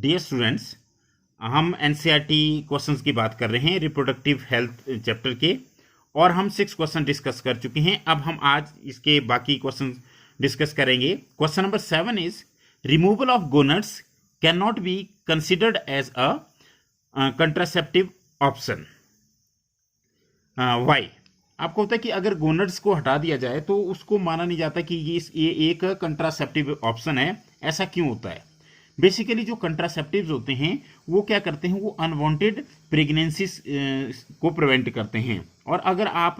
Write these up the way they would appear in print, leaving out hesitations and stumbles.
Dear students, हम NCERT questions की बात कर रहे हैं रिप्रोडक्टिव हेल्थ चैप्टर के। और हम 6 क्वेश्चन डिस्कस कर चुके हैं। अब हम आज इसके बाकी क्वेश्चन डिस्कस करेंगे। Question number 7 is removal of gonads can not be considered as a contraceptive option. Why? आपको होता है कि अगर गोनड्स को हटा दिया जाए तो उसको माना नहीं जाता कि ये एक कंट्रासेप्टिव ऑप्शन है। ऐसा क्यों होता है? बेसिकली जो कंट्रासेप्टिव्स होते हैं वो क्या करते हैं, वो अनवांटेड प्रेगनेंसीज को प्रिवेंट करते हैं। और अगर आप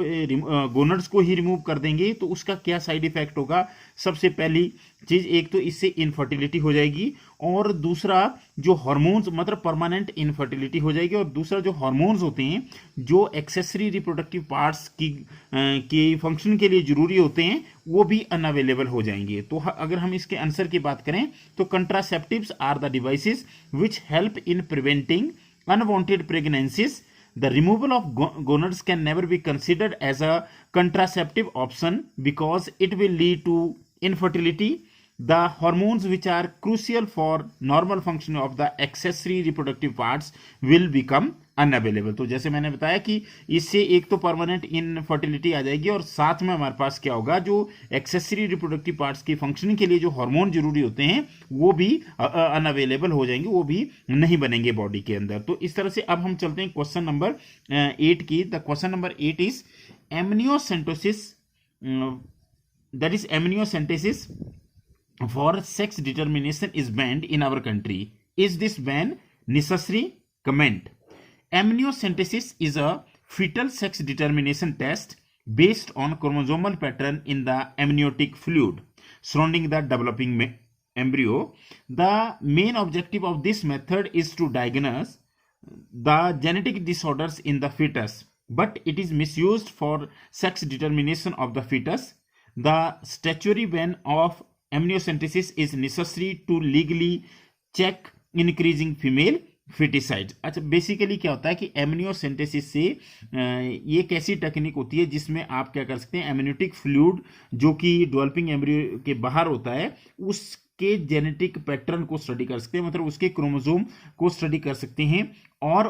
गोनड्स को ही रिमूव कर देंगे तो उसका क्या साइड इफेक्ट होगा? सबसे पहली चीज, एक तो इससे इनफर्टिलिटी हो जाएगी, और दूसरा जो हार्मोन्स मतलब परमानेंट इनफर्टिलिटी हो जाएगी, और दूसरा जो हार्मोन्स होते हैं जो एक्सेसरी रिप्रोडक्टिव पार्ट्स की फंक्शन के लिए जरूरी होते हैं वो भी अनअवेलेबल हो जाएंगे। तो अगर हम इसके आंसर की बात करें तो contraceptives are the devices which help in preventing unwanted pregnancies. The removal of gonads can never be considered as a contraceptive option because it will lead to infertility. The hormones which are crucial for normal function of the accessory reproductive parts will become unavailable. तो जैसे मैंने बताया कि इससे एक तो permanent infertility आ जाएगी, और साथ में हमारे पास क्या होगा, जो एक्सेसरी रिप्रोडक्टिव पार्ट्स की फंक्शनिंग के लिए जो हार्मोन जरूरी होते हैं वो भी अनअवेलेबल हो जाएंगे, वो भी नहीं बनेंगे बॉडी के अंदर। तो इस तरह से अब हम चलते हैं क्वेश्चन नंबर 8 की। The question number 8 is amniocentesis, that is amniocentesis for sex determination is banned in our country. Is this ban necessary? Comment. Amniocentesis is a fetal sex determination test based on chromosomal pattern in the amniotic fluid surrounding the developing embryo. The main objective of this method is to diagnose the genetic disorders in the fetus, but it is misused for sex determination of the fetus. The statutory ban of amniocentesis is necessary to legally check increasing female feticide. अच्छा, basically क्या होता है कि amniocentesis से ये एक ऐसी technique होती है जिसमें आप क्या कर सकते हैं, एमनियोटिक फ्लूइड जो कि डेवलपिंग एम्ब्रियो के बाहर होता है उसके जेनेटिक पैटर्न को स्टडी कर सकते हैं, मतलब उसके क्रोमोसोम को स्टडी कर सकते हैं। और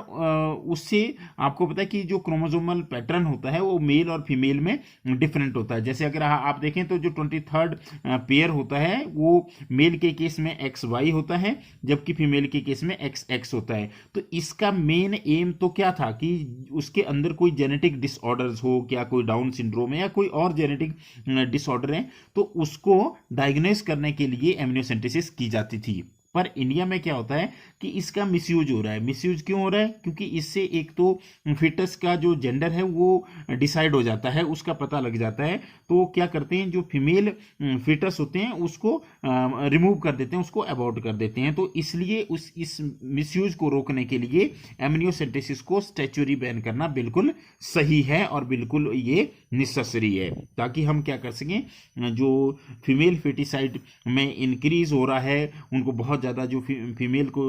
उससे आपको पता है कि जो क्रोमोसोमल पैटर्न होता है वो मेल और फीमेल में डिफरेंट होता है। जैसे अगर आप देखें तो जो 23rd पेयर होता है वो मेल के केस में XY होता है, जबकि फीमेल के केस में XX होता है। तो इसका मेन एम तो क्या था कि उसके अंदर कोई जेनेटिक डिसऑर्डर्स हो, क्या कोई डाउन सिंड्रोम है या कोई और जेनेटिक डिसऑर्डर है, तो उसको डायग्नोस करने के लिए एमनियोसेंटेसिस की जाती थी। पर इंडिया में क्या होता है कि इसका मिसयूज हो रहा है। मिसयूज क्यों हो रहा है? क्योंकि इससे एक तो फिटस का जो जेंडर है वो डिसाइड हो जाता है, उसका पता लग जाता है। तो क्या करते हैं, जो फीमेल फिटस होते हैं उसको रिमूव कर देते हैं, उसको अबॉर्ट कर देते हैं। तो इसलिए इस मिसयूज को रोकने के लिए एमनियोसेंटेसिस को स्टैच्यूटरी बैन करना बिल्कुल सही है और बिल्कुल ये नेसेसरी है, ताकि हम क्या कर सकें, जो फीमेल फेटिसाइड में इंक्रीज हो रहा है उनको बहुत ज़्यादा, जो फीमेल को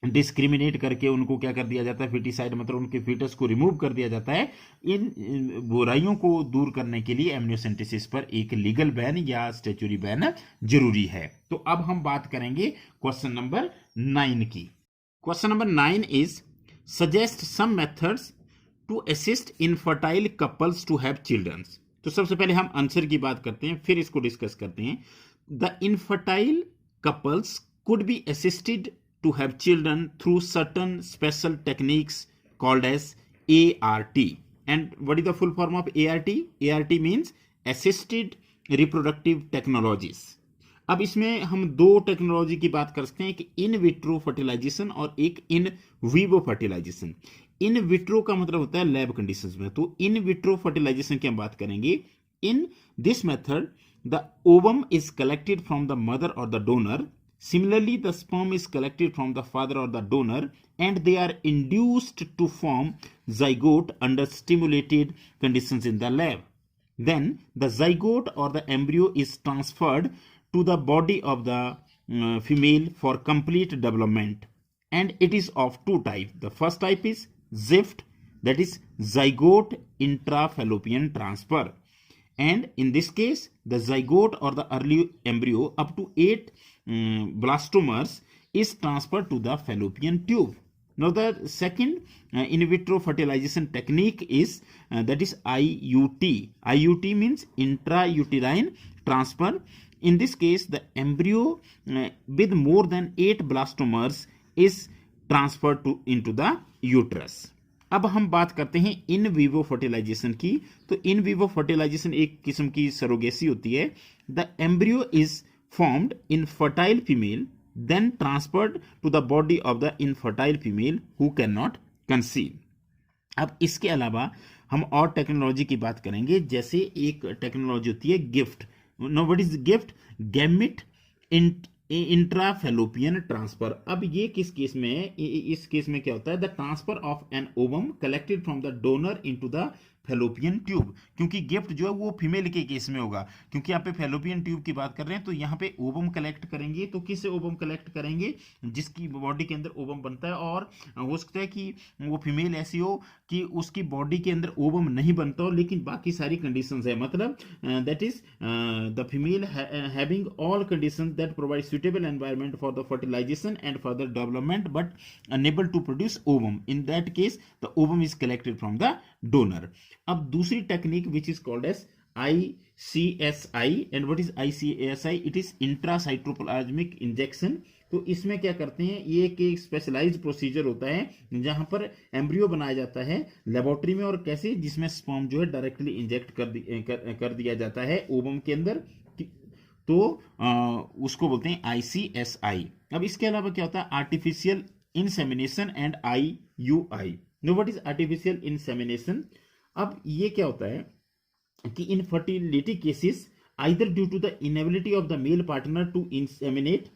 डिस्क्रिमिनेट करके उनको क्या कर दिया जाता है, फेटिसाइड मतलब उनके फीटस को रिमूव कर दिया जाता है। इन बुराइयों को दूर करने के लिए एमनियोसेंटेसिस पर एक लीगल बैन या स्टैच्यूटरी बैन जरूरी है। तो अब हम बात करेंगे क्वेश्चन नंबर 9 की। Question number 9 is suggest some methods to assist infertile couples to have children. तो सबसे पहले हम आंसर की बात करते हैं, फिर इसको डिस्कस करते हैं। The infertile couples could be assisted to have children through certain special techniques called as ART. And what is the full form of ART? ART means assisted reproductive technologies. अब इसमें हम दो टेक्नोलॉजी की बात कर सकते हैं, एक इन विट्रो फर्टिलाइजेशन और एक in vivo fertilisation. In vitro का मतलब होता है लैब कंडीशंस में, तो इन विट्रो फर्टिलाइजेशन की हम बात करेंगे। In this method the ovum is collected from the mother or the donor. Similarly, the sperm is collected from the father or the donor, and they are induced to form zygote under stimulated conditions in the lab. Then the zygote or the embryo is transferred to the body of the female for complete development, and it is of two types. The first type is ZIFT, that is zygote intrafallopian transfer. And in this case, the zygote or the early embryo up to 8 blastomers is transferred to the fallopian tube. Now the second in vitro fertilization technique is that is IUT. IUT means intrauterine transfer. In this case, the embryo with more than 8 blastomers is transferred into the uterus. अब हम बात करते हैं in vivo fertilisation की। तो in vivo fertilisation एक किस्म की सरोगेसी होती है। The embryo is formed in fertile female then transferred to the body of the infertile female who cannot conceive. अब इसके अलावा हम और टेक्नोलॉजी की बात करेंगे, जैसे एक टेक्नोलॉजी होती है gift. No what is gift? Gamete intrafallopian transfer. अब ये किस केस में है? इस केस में क्या होता है? The transfer of an ovum collected from the donor into the fallopian tube. क्योंकि गिफ्ट जो है वो फीमेल के केस में होगा, क्योंकि यहाँ पे फेलोपियन ट्यूब की बात कर रहे हैं। तो यहाँ पे ओवम कलेक्ट करेंगे, तो किससे ओवम कलेक्ट करेंगे? जिसकी बॉडी के अंदर ओवम बनता है। और हो सकता है कि वो फीमेल ऐसी हो कि उसकी बॉडी के अंदर ओवम नहीं बनता हो, लेकिन बाकी सारी कंडीशंस है। मतलब that is the female having all conditions that provide suitable environment for the fertilisation and further development but unable to produce ovum. In that case the ovum is collected from the donor. अब दूसरी technique which is called as ICSI। And what is ICSI? It is intracytoplasmic injection. तो इसमें क्या करते हैं? ये एक specialised procedure होता है जहां पर एम्ब्रियो बनाया जाता है लेबोरेटरी में। और कैसे? जिसमें स्पर्म जो है डायरेक्टली इंजेक्ट कर दिया जाता है ओवम के अंदर। तो उसको बोलते हैं ICSI। अब इसके अलावा क्या होता है? Artificial insemination and IUI। Know what is artificial insemination? अब ये क्या होता है कि infertility cases either due to the inability of the male partner to inseminate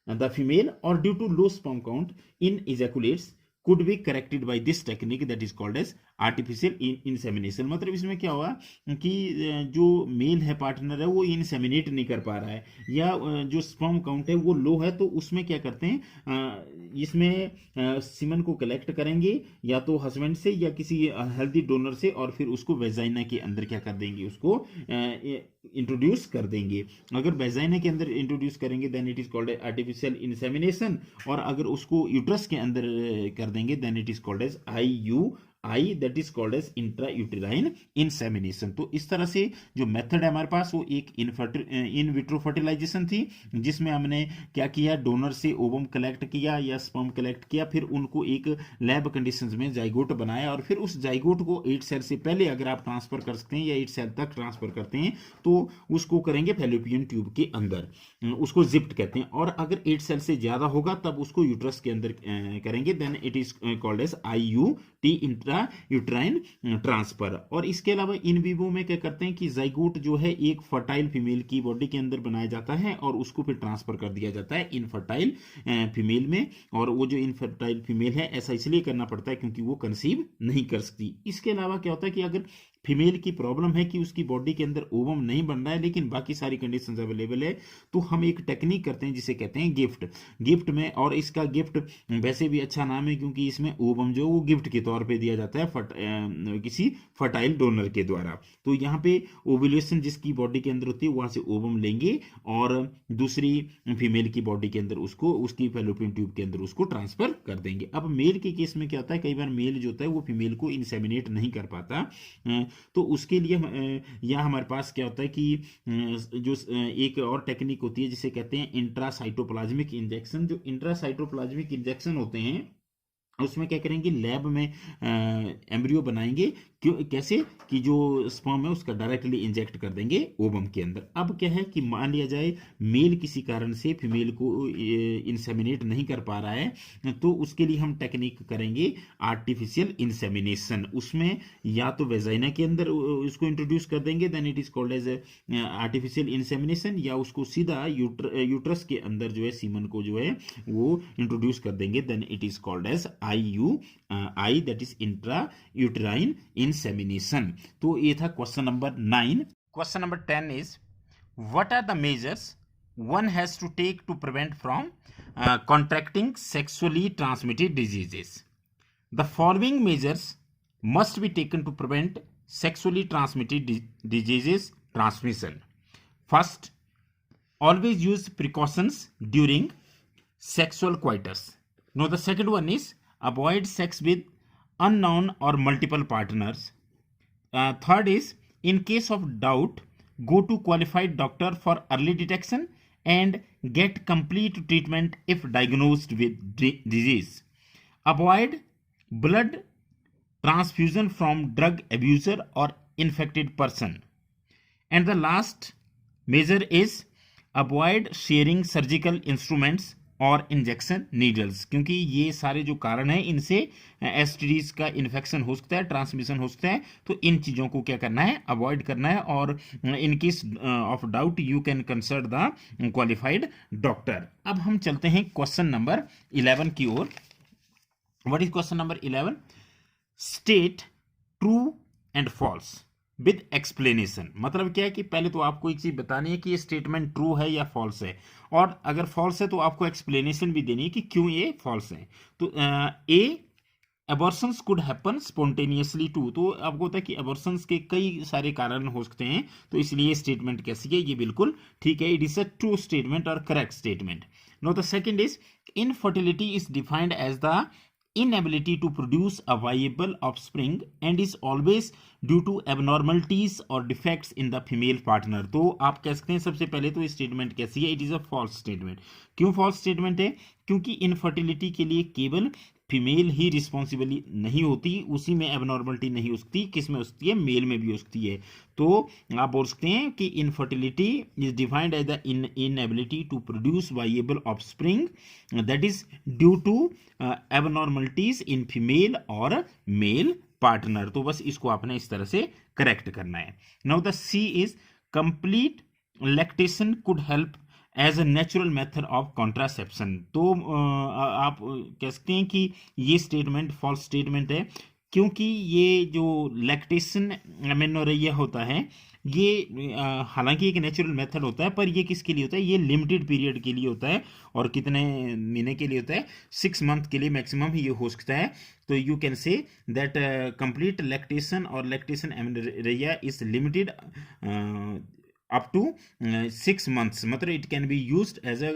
the female और due to low sperm count in ejaculates could be corrected by this technique that is called as artificial insemination। मतलब इसमें क्या हुआ कि जो mail है partner है वो इंसेमिनेट नहीं कर पा रहा है, या जो स्पर्म काउंट है वो लो है, तो उसमें क्या करते हैं? इसमें सीमन को कलेक्ट करेंगे या तो हस्बैंड से या किसी हेल्दी डोनर से, और फिर उसको वेजाइना के अंदर क्या कर देंगे? उसको इंट्रोड्यूस कर देंगे। अगर वेजाइना के अंदर इंट्रोड्यूस करेंगे then it is called artificial insemination, और अगर उसको यूट्रस के अंदर कर देंगे then it is called as IUI, that is called as intrauterine insemination. तो इस तरह से जो मेथड है हमारे पास वो एक इन विट्रो फर्टिलाइजेशन थी, जिसमें हमने क्या किया? डोनर से ओवम कलेक्ट किया या स्पर्म कलेक्ट किया, फिर उनको एक लैब कंडीशंस में जाइगोट बनाया, और फिर उस जाइगोट को 8 सेल से पहले अगर आप ट्रांसफर कर सकते हैं या 8 सेल तक ट्रांसफर करते हैं तो उसको करेंगे फेलोपियन ट्यूब के अंदर, उसको जिप्ट कहते हैं। और अगर 8 सेल से ज्यादा होगा तब उसको यूट्रस के अंदर करेंगे, then it is called as IUT, intrauterine transfer. और इसके अलावा इन विवो में क्या करते हैं कि जाइगोट जो है एक फर्टाइल फीमेल की बॉडी के अंदर बनाया जाता है और उसको फिर ट्रांसफर कर दिया जाता है इनफर्टाइल फीमेल में। और वो जो इनफर्टाइल फीमेल है ऐसा इसलिए करना पड़ता है क्योंकि वो कंसीव नहीं कर सकती। इसके अलावा क्या होता है कि अगर फीमेल की प्रॉब्लम है कि उसकी बॉडी के अंदर ओवम नहीं बन रहा है लेकिन बाकी सारी कंडीशंस अवेलेबल है, तो हम एक टेक्निक करते हैं जिसे कहते हैं गिफ्ट में। और इसका गिफ्ट वैसे भी अच्छा नाम है क्योंकि इसमें ओवम जो वो गिफ्ट के तौर पे दिया जाता है किसी फर्टाइल डोनर के द्वारा। तो यहाँ पे ओव्यूलेशन जिसकी बॉडी के अंदर होती है वहां से ओवम लेंगे और दूसरी फीमेल की बॉडी के अंदर उसको उसकी फैलोपियन ट्यूब के अंदर उसको ट्रांसफर कर देंगे। अब मेल के केस में क्या होता है, कई बार मेल जो होता है वो फीमेल को इंसेमिनेट नहीं कर पाता, तो उसके लिए यहाँ हमारे पास क्या होता है कि जो एक और टेक्निक होती है जिसे कहते हैं इंट्रासाइटोप्लाज्मिक इंजेक्शन। जो इंट्रासाइटोप्लाज्मिक इंजेक्शन होते हैं उसमें क्या करेंगे, लैब में एम्ब्रियो बनाएंगे। क्यों, कैसे कि जो स्पर्म है उसका डायरेक्टली इंजेक्ट कर देंगे ओवम के अंदर। अब क्या है कि मान लिया जाए मेल किसी कारण से फीमेल को इंसेमिनेट नहीं कर पा रहा है, तो उसके लिए हम टेक्निक करेंगे आर्टिफिशियल इंसेमिनेशन। उसमें या तो वेजाइना के अंदर उसको इंट्रोड्यूस कर देंगे, then it is called as artificial insemination, या उसको सीधा यूट्रस के अंदर जो है सीमन को जो है वो इंट्रोड्यूस कर देंगे, then it is called as IUI, that is intrauterine insemination. तो ये था question number 9। Question number 10 is what are the measures one has to take to prevent from contracting sexually transmitted diseases? The following measures must be taken to prevent sexually transmitted diseases transmission. First, always use precautions during sexual coitus. Now the second one is avoid sex with unknown or multiple partners. Third is in case of doubt, go to qualified doctor for early detection and get complete treatment if diagnosed with disease. Avoid blood transfusion from drug abuser or infected person. And the last measure is avoid sharing surgical instruments और injection needles, क्योंकि ये सारे जो कारण हैं इनसे STDs का infection हो सकता है, ट्रांसमिशन हो सकता है। तो इन चीज़ों को क्या करना है, अवॉइड करना है। और in case of doubt you can consult the qualified doctor. अब हम चलते हैं क्वेश्चन नंबर 11 की ओर। What is question number 11? State true and false with explanation. मतलब क्या है कि पहले तो आपको एक चीज बतानी है कि ये स्टेटमेंट ट्रू है या फॉल्स है, और अगर फॉल्स है तो आपको एक्सप्लेनेशन भी देनी है कि क्यों ये फॉल्स है। तो a abortions could happen spontaneously too, तो आपको होता है कि एबॉर्शंस के कई सारे कारण हो सकते हैं, तो इसलिए स्टेटमेंट कैसी है, ये बिल्कुल ठीक है। It is a true statement और correct statement. No the second is infertility is defined as the inability to produce a viable offspring and is always due to abnormalities or defects in the female partner। तो आप कह सकते हैं सबसे पहले तो statement कैसी है, it is a false statement. क्यों फॉल्स स्टेटमेंट है? क्योंकि इनफर्टिलिटी के लिए केवल फीमेल ही रिस्पॉन्सिबल नहीं होती, उसी में एबनॉर्मलिटी नहीं हो सकती, किस में हो सकती है, मेल में भी हो सकती है। तो आप बोल सकते हैं कि infertility is defined as the inability to produce viable offspring that is due to abnormalities in female और मेल पार्टनर। तो बस इसको आपने इस तरह से करेक्ट करना है। Now the C is complete lactation could help as a natural method of contraception. तो आप कह सकते हैं कि ये स्टेटमेंट फॉल्स स्टेटमेंट है, क्योंकि ये जो लैक्टेशन एमेनोरेया होता है ये हालांकि एक नेचुरल मेथड होता है, पर ये किसके लिए होता है, ये लिमिटेड पीरियड के लिए होता है। और कितने महीने के लिए होता है, 6 मंथ के लिए मैक्सिमम ये हो सकता है। तो you can say that complete lactation और lactation amenorrhea is limited up to 6 months। मतलब it can be used as a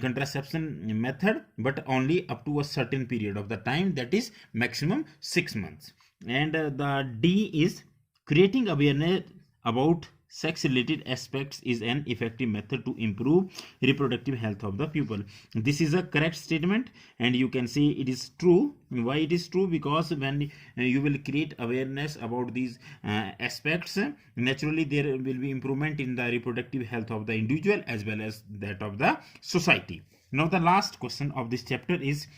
contraception method but only up to a certain period of the time, that is maximum 6 months। And the D is creating awareness about sex related aspects is an effective method to improve reproductive health of the people। This is a correct statement and you can say it is true। Why it is true? Because when you will create awareness about these aspects, naturally there will be improvement in the reproductive health of the individual as well as that of the society। Now the last question of this chapter is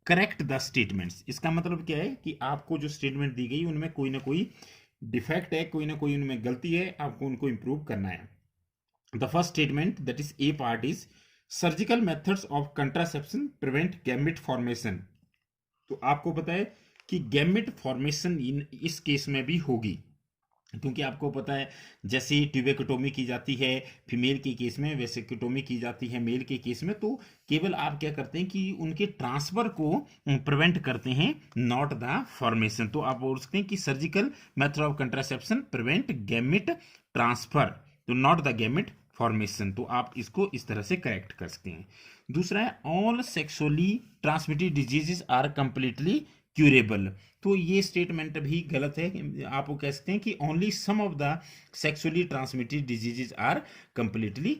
correct the statements। इसका मतलब क्या है कि आपको जो statement दी गई उनमें कोई ना कोई डिफेक्ट है, कोई ना कोई उनमें गलती है, आपको उनको इंप्रूव करना है। The first statement that is a part is surgical methods of contraception prevent gamete formation. तो आपको पता है कि गैमेट फॉर्मेशन इस केस में भी होगी, क्योंकि आपको पता है जैसे ट्यूबेक्टोमी की जाती है फीमेल के केस में, वैसे क्टोमी की जाती है मेल के केस में। तो केवल आप क्या करते हैं कि उनके ट्रांसफर को प्रिवेंट करते हैं, नॉट द फॉर्मेशन। तो आप बोल सकते हैं कि surgical method of contraception prevent gamete transfer, तो नॉट द गैमेट फॉर्मेशन। तो आप इसको इस तरह से करेक्ट कर सकते हैं। दूसरा है all sexually transmitted diseases are completely curable. तो ये स्टेटमेंट भी गलत है। आप कह सकते हैं कि only some of the sexually transmitted diseases are completely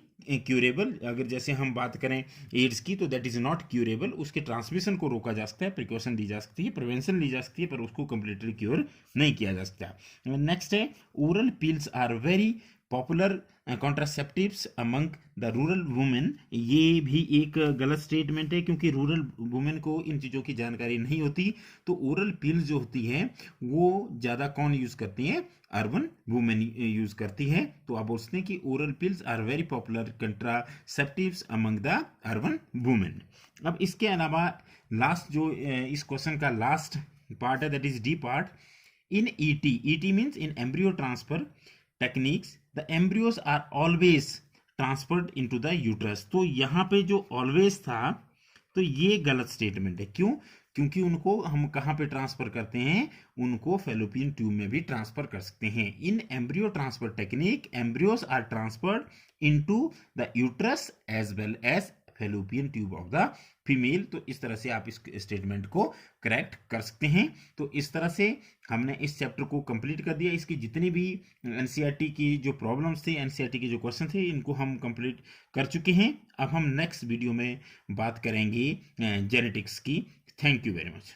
curable. अगर जैसे हम बात करें एड्स की, तो दैट इज नॉट क्यूरेबल। उसके ट्रांसमिशन को रोका जा सकता है, प्रिकॉशन ली जा सकती है, प्रिवेंशन ली जा सकती है, पर उसको कंप्लीटली क्योर नहीं किया जा सकता। नेक्स्ट है oral pills are very popular contraceptives among the rural women. ये भी एक गलत स्टेटमेंट है, क्योंकि रूरल वुमेन को इन चीज़ों की जानकारी नहीं होती। तो ओरल पिल्स जो होती हैं वो ज़्यादा कौन यूज़ करती हैं, अर्बन वुमेन यूज़ करती हैं। तो आप बोलते हैं कि oral pills are very popular contraceptives among the urban women. अब इसके अलावा लास्ट जो इस क्वेश्चन का लास्ट पार्ट है that is D part. In ET means in embryo transfer techniques the embryos are always transferred into the uterus. तो यहाँ पे जो ऑलवेज था तो ये गलत स्टेटमेंट है। क्यों? क्योंकि उनको हम कहाँ पे ट्रांसफर करते हैं, उनको फेलोपियन ट्यूब में भी ट्रांसफर कर सकते हैं। In embryo transfer technique embryos are transferred into the uterus as well as fallopian tube of the female. तो इस तरह से आप इस स्टेटमेंट को करेक्ट कर सकते हैं। तो इस तरह से हमने इस चैप्टर को कंप्लीट कर दिया। इसकी जितनी भी एनसीईआरटी की जो प्रॉब्लम्स थी, एनसीईआरटी के जो क्वेश्चन थे, इनको हम कंप्लीट कर चुके हैं। अब हम नेक्स्ट वीडियो में बात करेंगे जेनेटिक्स की। Thank you very much.